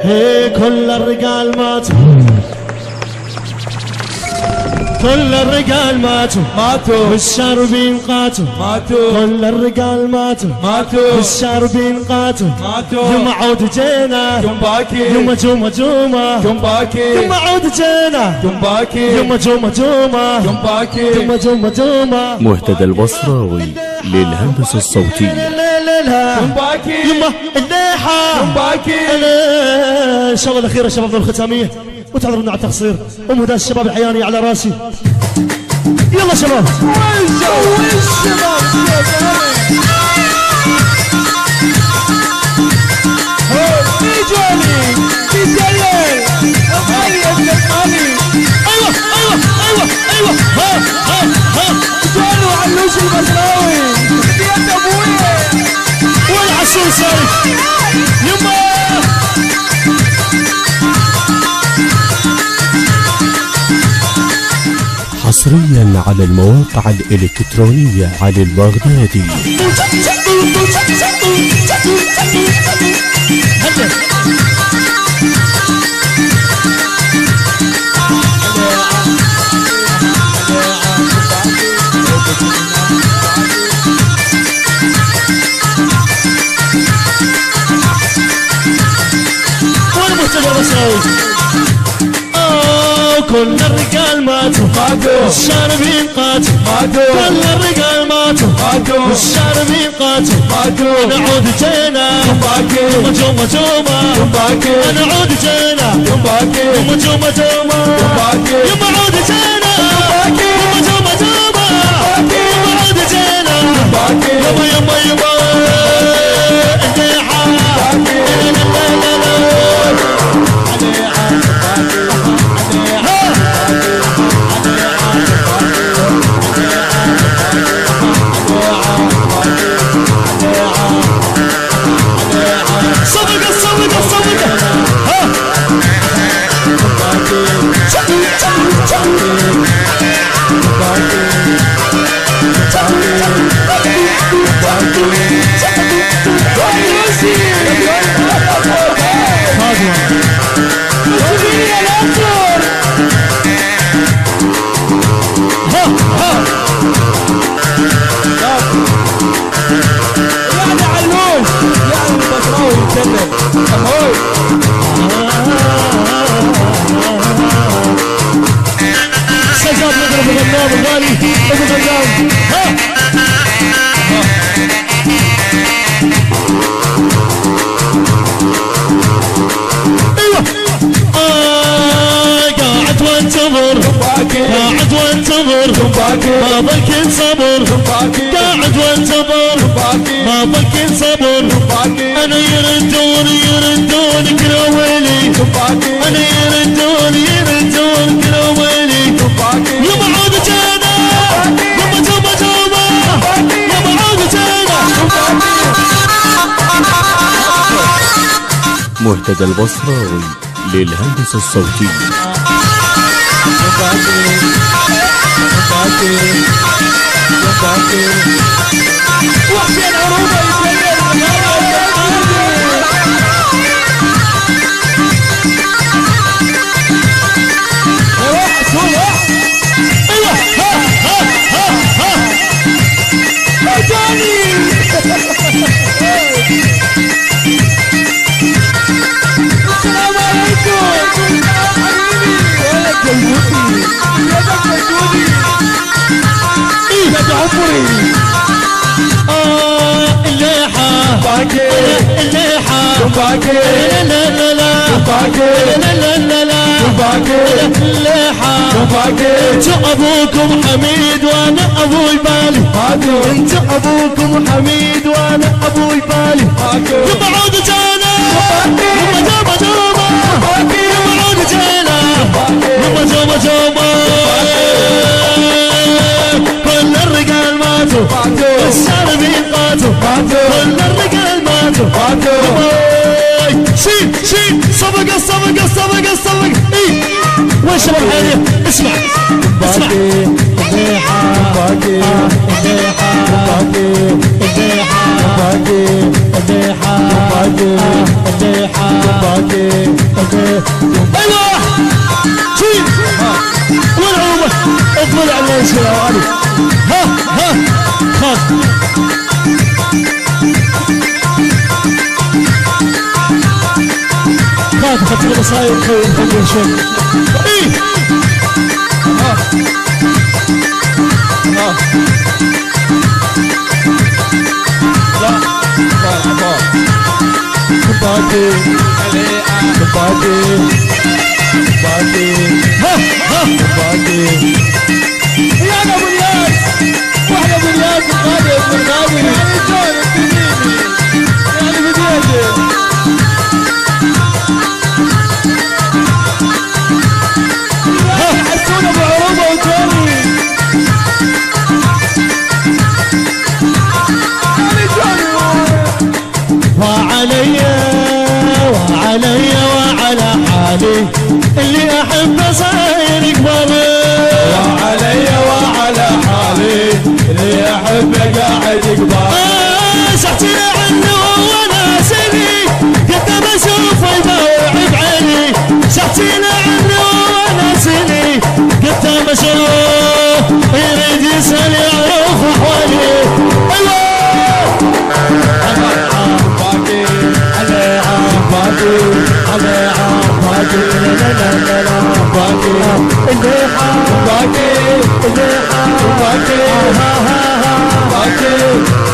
كل الرجال ماتوا، كل الرجال ماتوا والشاربين قاتوا، كل الرجال ماتوا والشاربين قاتوا، يوم عود جينا يوم جوما يوم عود جينا يوم جوما يوم جوما. مهتدى البصراوي للهندسة الصوتية. يما الليحة الشغلة الأخيرة شبابنا الختامية، وتعذروا على التقصير. هذا الشباب الحياني على راسي. يلا شباب ايوه جولوا علوش البصراوي يا ابويا والعسول صارف. يما حصريا على المواقع الإلكترونية علي البغدادي. كل الرجال ماتوا والشاربين قاتوا، كل الرجال ماتوا والشاربين قاتوا. نعود جينا يوم جوما نعود جينا يوم جوما يوم عود جينا يوم جوما يوم عود جينا يوم قاعد وانتظر ما ضلك صبر، قاعد وانتظر ما ضلك صبر. انا يردون كراويلي، انا يردون كراويلي. يوم عود جينا يوم جوما يوم عود جينا. مهتدى البصراوي للهندسة الصوتية. وحسين عروبة انت ابوكم حميد وانا ابوي بالي، انت ابوكم حميد وانا ابوي بالي. يوم عود جينا يوم جوما يوم عود جينا يوم جوما. كل الرجال ماتوا والشاربين قاتوا، كل الرجال ماتوا. شيل صفق وين شباب الحيانية؟ اسمع باقي ايوه شيل والعومه اطلع على الشيء يا علي ها خاف خاف المصايب خلي شوي ايه باقي يا ابو الياس واحد ابو الياس الغالي يعني جون يعني بديته يحسون ابو عروبه وتوني يعني جون وعلي وعلى حالي اللي احب صاير قبالي وعلى حالي اللي احب قاعد قبالي سحتي عنه وناسني قد بشوفه يبوع بعيني سحتي عنه وناسني قد بشوفه يريد يسأل يعرف احوالي ايوه باقي باقي